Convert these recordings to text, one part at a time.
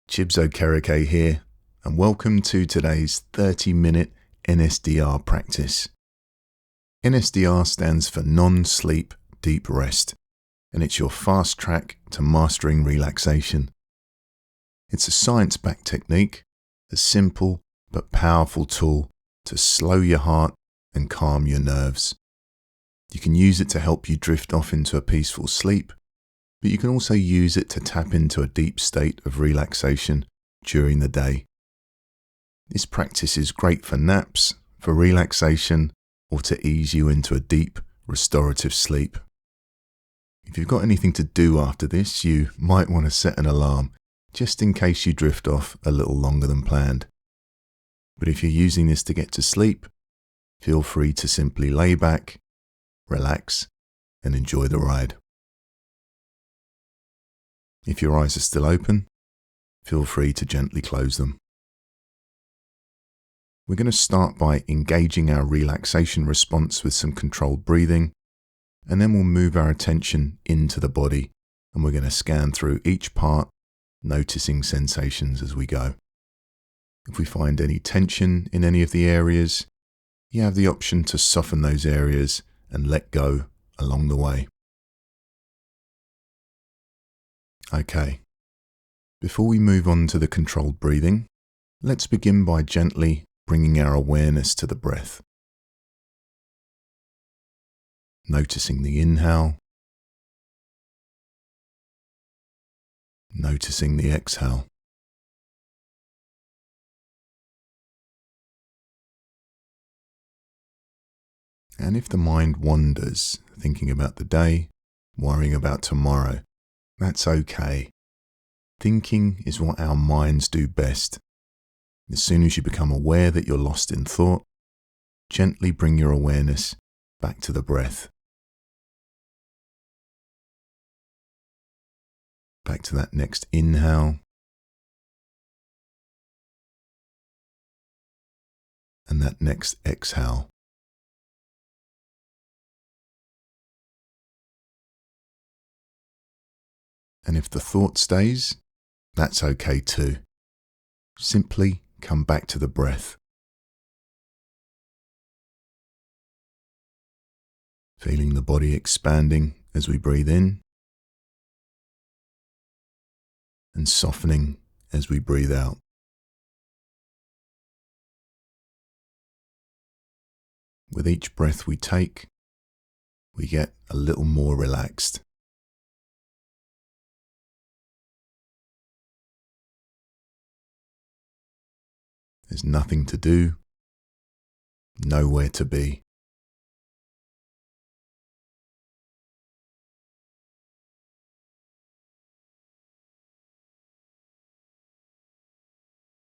Chibs Okereke here, and welcome to today's 30-minute NSDR practice. NSDR stands for non-sleep deep rest, and it's your fast track to mastering relaxation. It's a science-backed technique, a simple but powerful tool to slow your heart and calm your nerves. You can use it to help you drift off into a peaceful sleep, but you can also use it to tap into a deep state of relaxation during the day. This practice is great for naps, for relaxation, or to ease you into a deep, restorative sleep. If you've got anything to do after this, you might want to set an alarm, just in case you drift off a little longer than planned. But if you're using this to get to sleep, feel free to simply lay back, relax, and enjoy the ride. If your eyes are still open, feel free to gently close them. We're going to start by engaging our relaxation response with some controlled breathing, and then we'll move our attention into the body, and we're going to scan through each part, noticing sensations as we go. If we find any tension in any of the areas, you have the option to soften those areas and let go along the way. Okay, before we move on to the controlled breathing, let's begin by gently bringing our awareness to the breath. Noticing the inhale, noticing the exhale. And if the mind wanders, thinking about the day, worrying about tomorrow, that's okay. Thinking is what our minds do best. As soon as you become aware that you're lost in thought, gently bring your awareness back to the breath. Back to that next inhale. And that next exhale. And if the thought stays, that's okay too. Simply come back to the breath. Feeling the body expanding as we breathe in, and softening as we breathe out. With each breath we take, we get a little more relaxed. There's nothing to do, nowhere to be.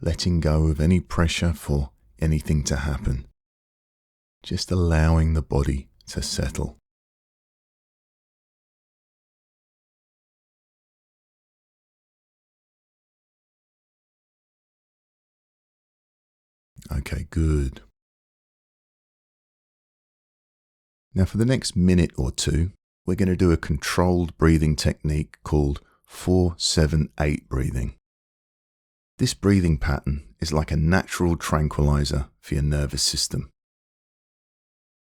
Letting go of any pressure for anything to happen. Just allowing the body to settle. Okay, good. Now for the next minute or two, we're going to do a controlled breathing technique called 4-7-8 breathing. This breathing pattern is like a natural tranquilizer for your nervous system.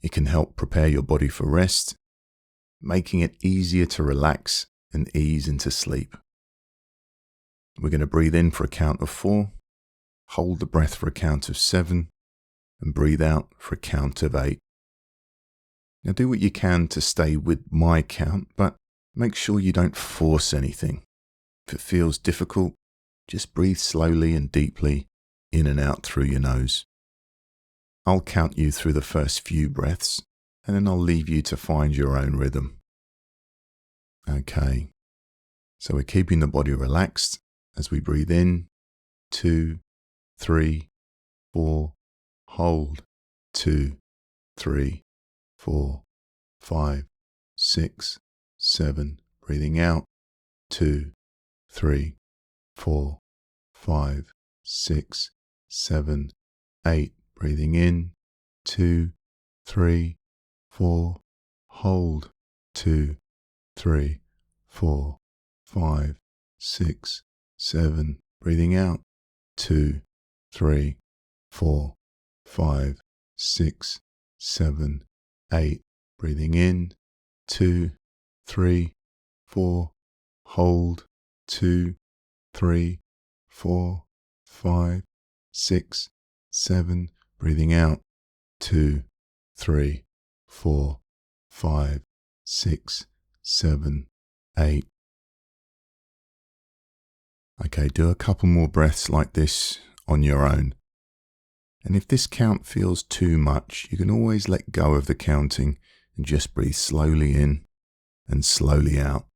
It can help prepare your body for rest, making it easier to relax and ease into sleep. We're going to breathe in for a count of 4, hold the breath for a count of 7, and breathe out for a count of 8. Now do what you can to stay with my count, but make sure you don't force anything. If it feels difficult, just breathe slowly and deeply in and out through your nose. I'll count you through the first few breaths, and then I'll leave you to find your own rhythm. Okay, so we're keeping the body relaxed as we breathe in, 2, 3, 4, hold, 2, 3, 4, 5, 6, 7, breathing out, 2, 3, 4, 5, 6, 7, 8, breathing in, 2, 3, 4, hold, 2, 3, 4, 5, 6, 7, Breathing out. 2, 3, 4, 5, 6, 7, 8. Breathing in. 2, 3, 4. Hold. 2, 3, 4, 5, 6, 7. Breathing out. 2, 3, 4, 5, 6, 7, 8. Okay, do a couple more breaths like this on your own. And if this count feels too much, you can always let go of the counting and just breathe slowly in and slowly out.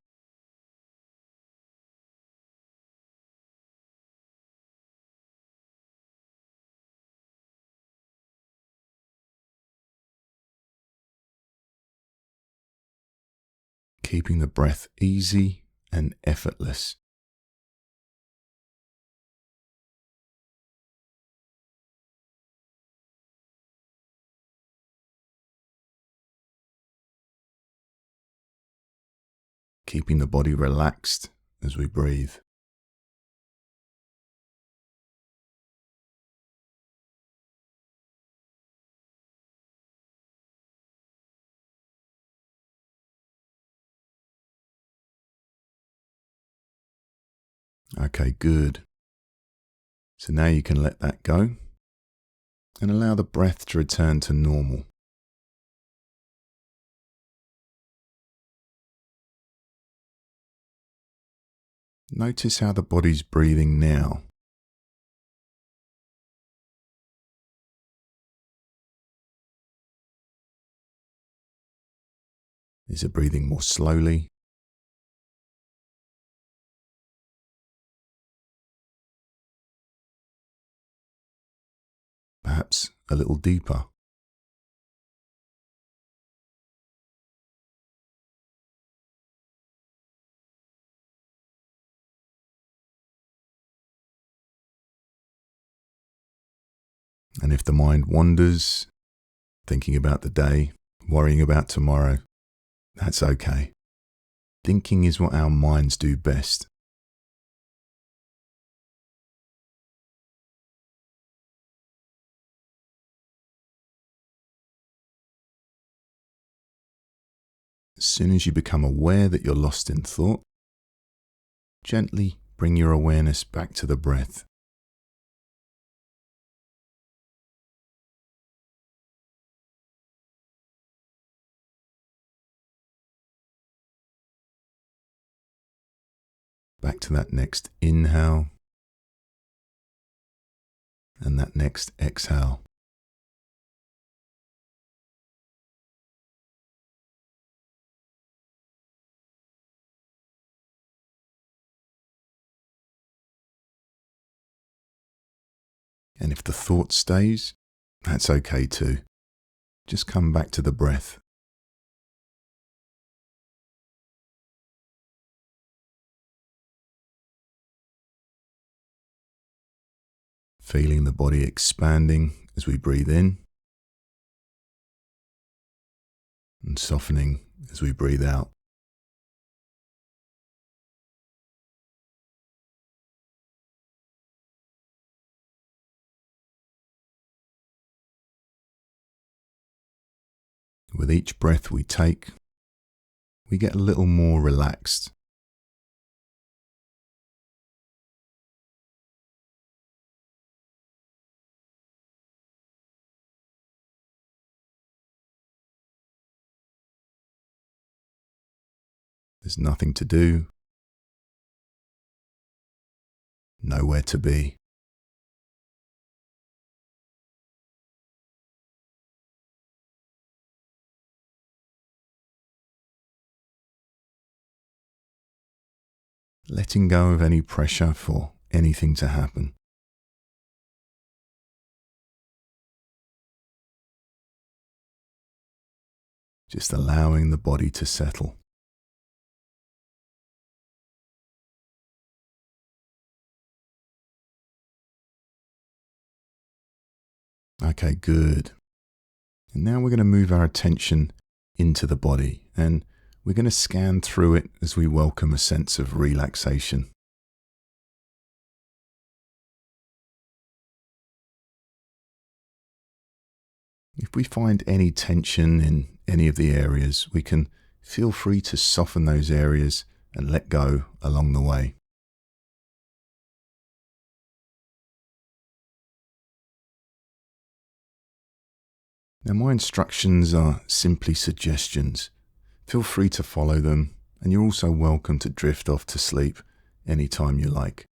Keeping the breath easy and effortless. Keeping the body relaxed as we breathe. Okay, good. So now you can let that go and allow the breath to return to normal. Notice how the body's breathing now. Is it breathing more slowly? Perhaps a little deeper? And if the mind wanders, thinking about the day, worrying about tomorrow, that's okay. Thinking is what our minds do best. As soon as you become aware that you're lost in thought, gently bring your awareness back to the breath. Back to that next inhale and that next exhale. And if the thought stays, that's okay too. Just come back to the breath. Feeling the body expanding as we breathe in and softening as we breathe out. With each breath we take, we get a little more relaxed. There's nothing to do, nowhere to be. Letting go of any pressure for anything to happen. Just allowing the body to settle. Okay, good. And now we're going to move our attention into the body and we're going to scan through it as we welcome a sense of relaxation. If we find any tension in any of the areas, we can feel free to soften those areas and let go along the way. Now, my instructions are simply suggestions. Feel free to follow them, and you're also welcome to drift off to sleep anytime you like.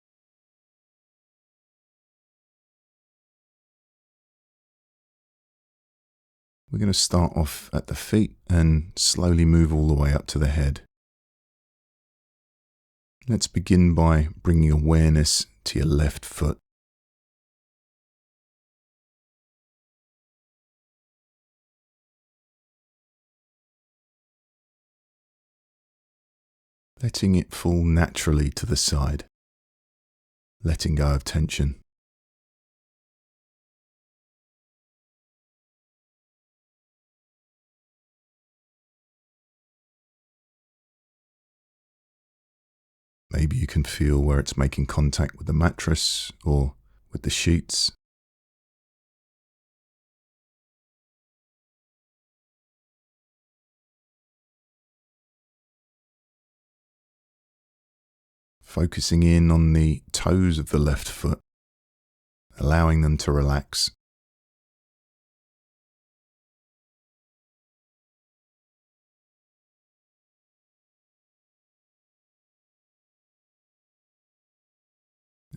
We're going to start off at the feet and slowly move all the way up to the head. Let's begin by bringing awareness to your left foot. Letting it fall naturally to the side, letting go of tension. Maybe you can feel where it's making contact with the mattress or with the sheets. Focusing in on the toes of the left foot, allowing them to relax.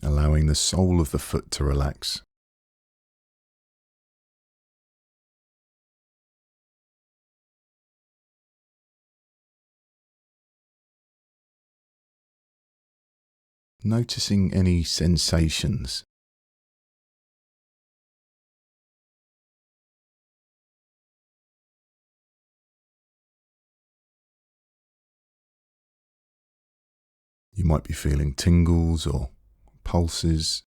Allowing the sole of the foot to relax. Noticing any sensations. You might be feeling tingles or pulses.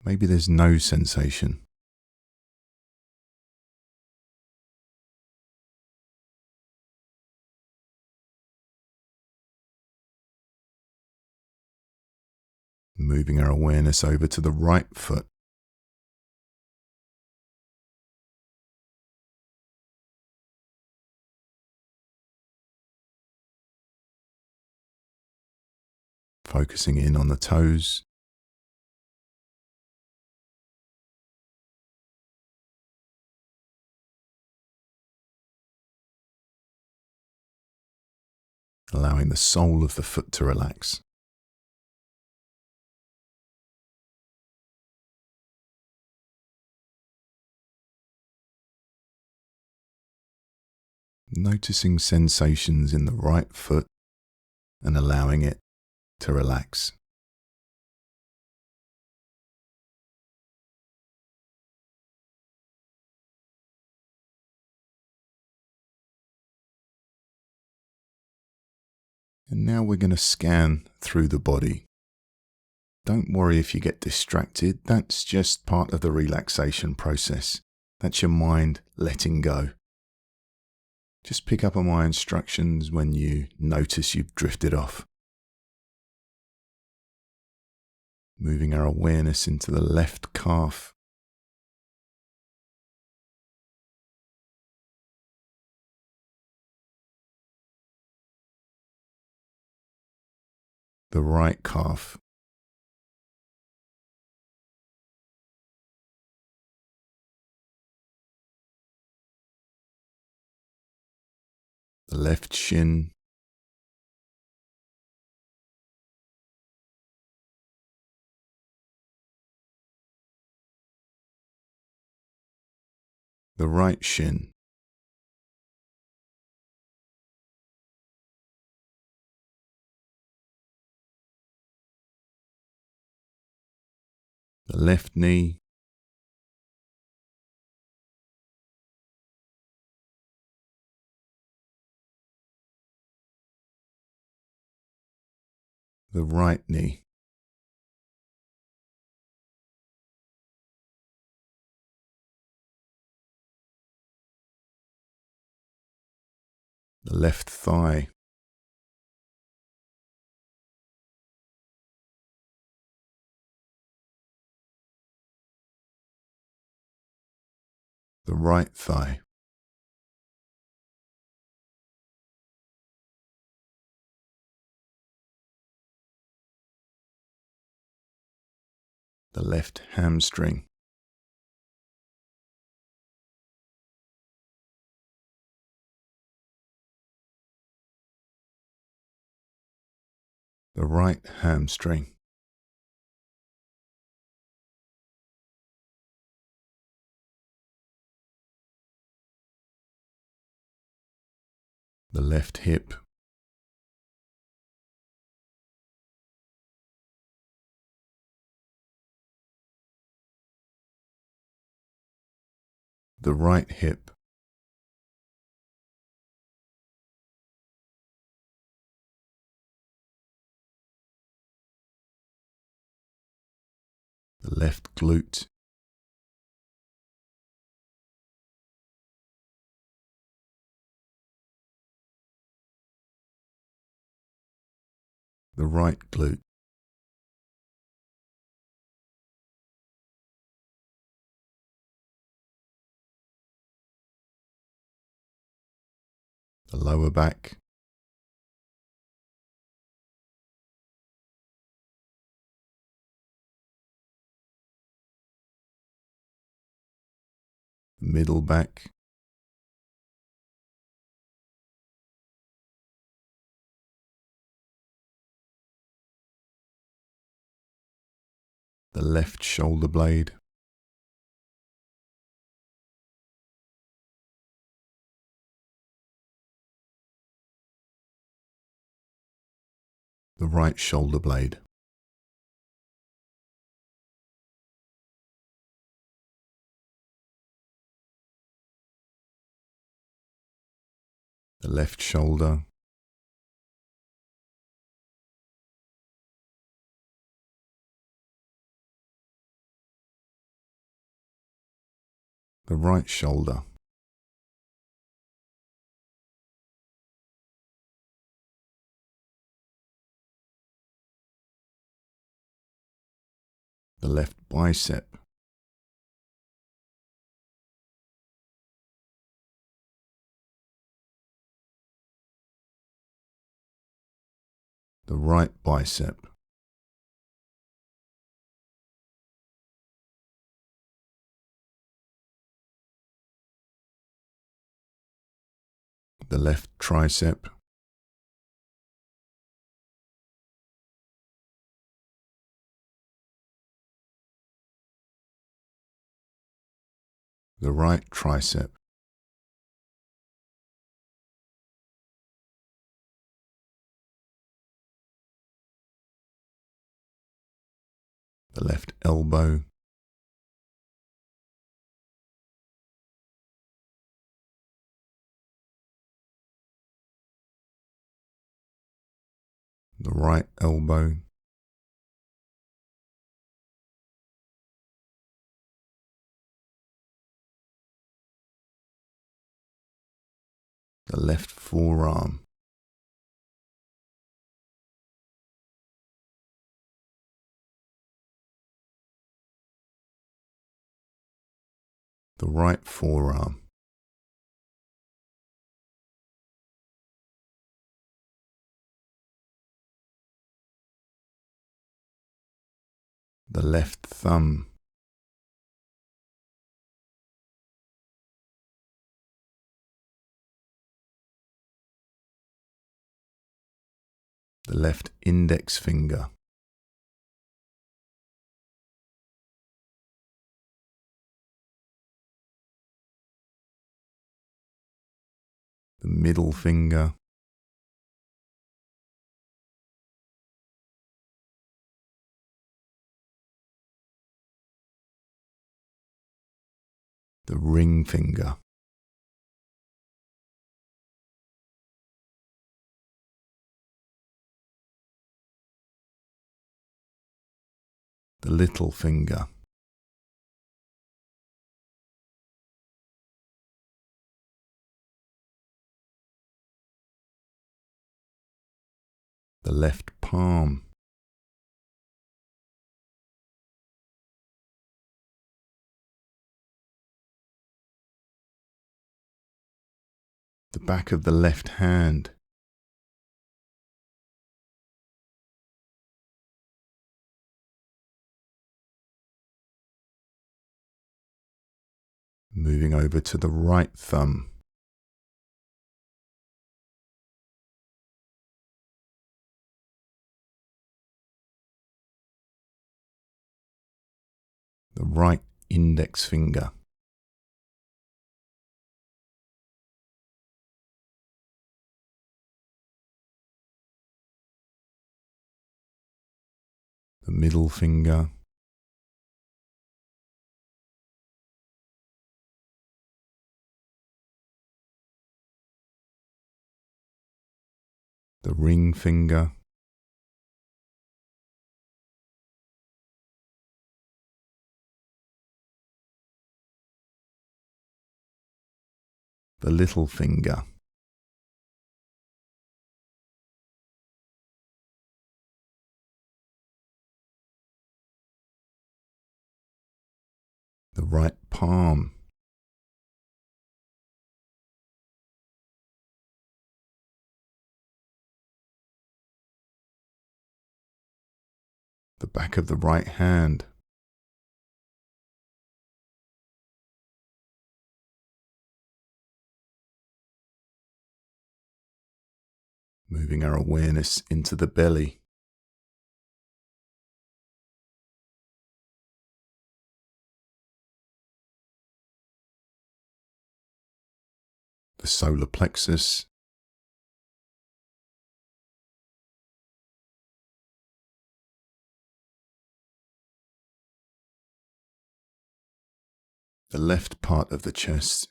Maybe there's no sensation. Moving our awareness over to the right foot. Focusing in on the toes. Allowing the sole of the foot to relax. Noticing sensations in the right foot and allowing it to relax. And now we're going to scan through the body. Don't worry if you get distracted. That's just part of the relaxation process. That's your mind letting go. Just pick up on my instructions when you notice you've drifted off. Moving our awareness into the left calf. The right calf. The left shin. The right shin. The left knee. The right knee. the left thigh, the right thigh, the left hamstring, the right hamstring, the left hip, the right hip, the left glute, the right glute, the lower back, the middle back, the left shoulder blade, the right shoulder blade, the left shoulder, the right shoulder, the left bicep, the right bicep, the left tricep, the right tricep, the left elbow, the right elbow, the left forearm, the right forearm, the left thumb, the left index finger, the middle finger, the ring finger, the little finger, the left palm, the back of the left hand, moving over to the right thumb, the right index finger, the middle finger, the ring finger, the little finger, the right palm, the back of the right hand, moving our awareness into the belly, the solar plexus, the left part of the chest,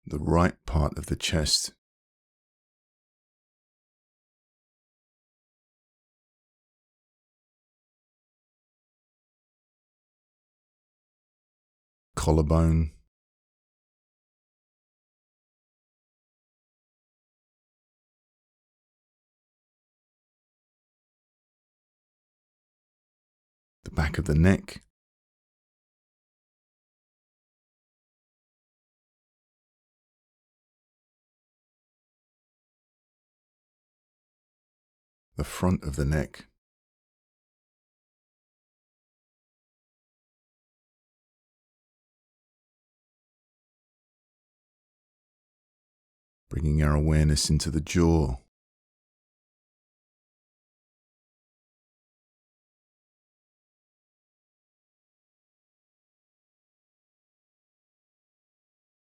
the right part of the chest, collarbone, the back of the neck, the front of the neck, bringing our awareness into the jaw,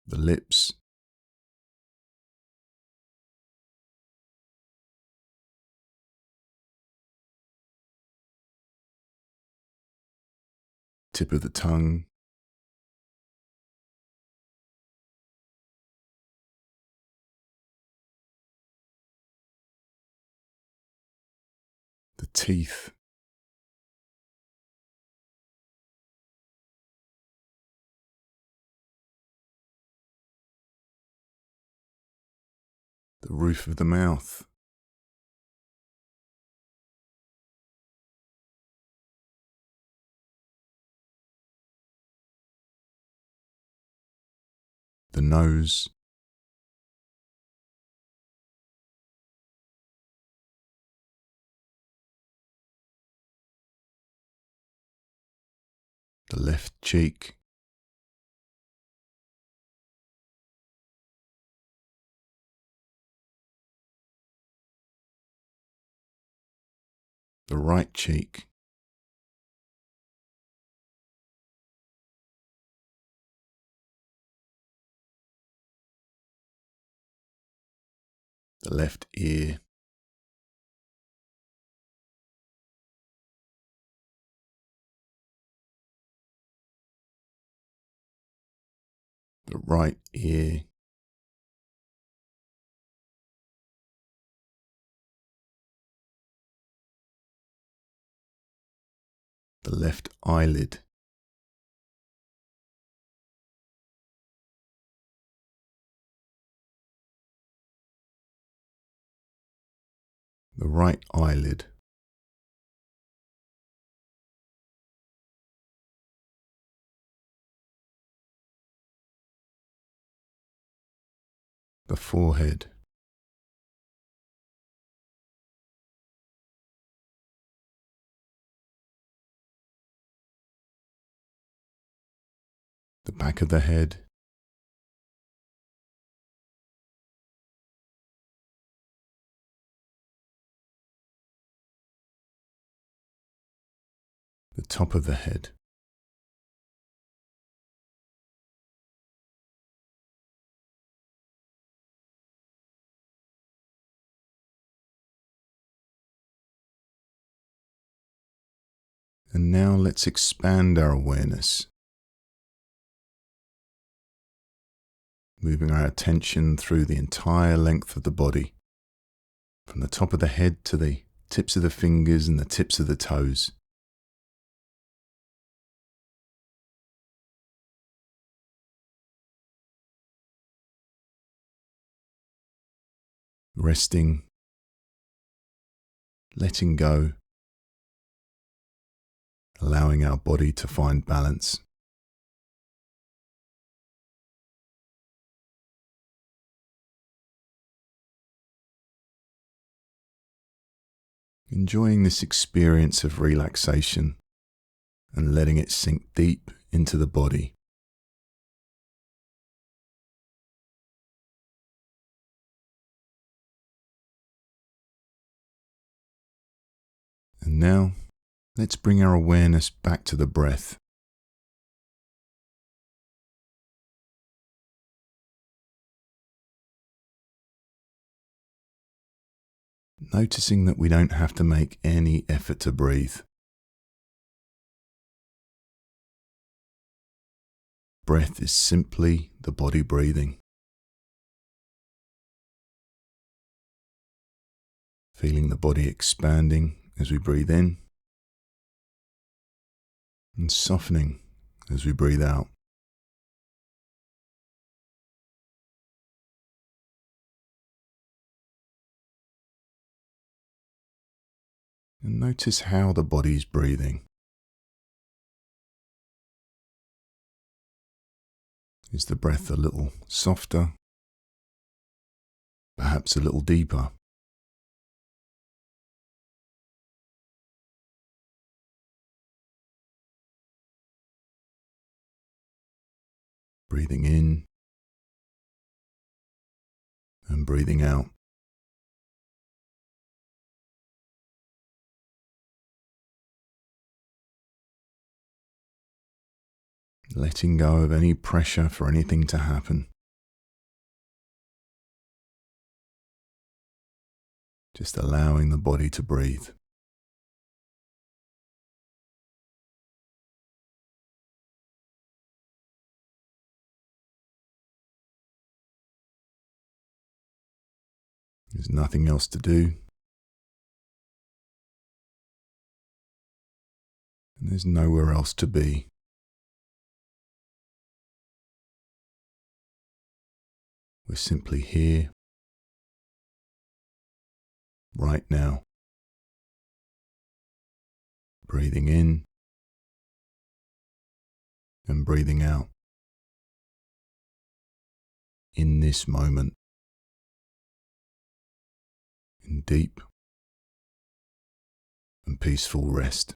the lips, tip of the tongue, the teeth, the roof of the mouth, the nose, the left cheek, the right cheek, the left ear, the right ear, the left eyelid, the right eyelid, the forehead, the back of the head, the top of the head, and now let's expand our awareness, moving our attention through the entire length of the body, from the top of the head to the tips of the fingers and the tips of the toes. Resting, letting go, allowing our body to find balance. Enjoying this experience of relaxation and letting it sink deep into the body. And now, let's bring our awareness back to the breath. Noticing that we don't have to make any effort to breathe. Breath is simply the body breathing. Feeling the body expanding as we breathe in and softening as we breathe out. And notice how the body is breathing. Is the breath a little softer? Perhaps a little deeper? Breathing in and breathing out. Letting go of any pressure for anything to happen. Just allowing the body to breathe. There's nothing else to do. And there's nowhere else to be. We're simply here, right now. Breathing in and breathing out. In this moment. In deep and peaceful rest.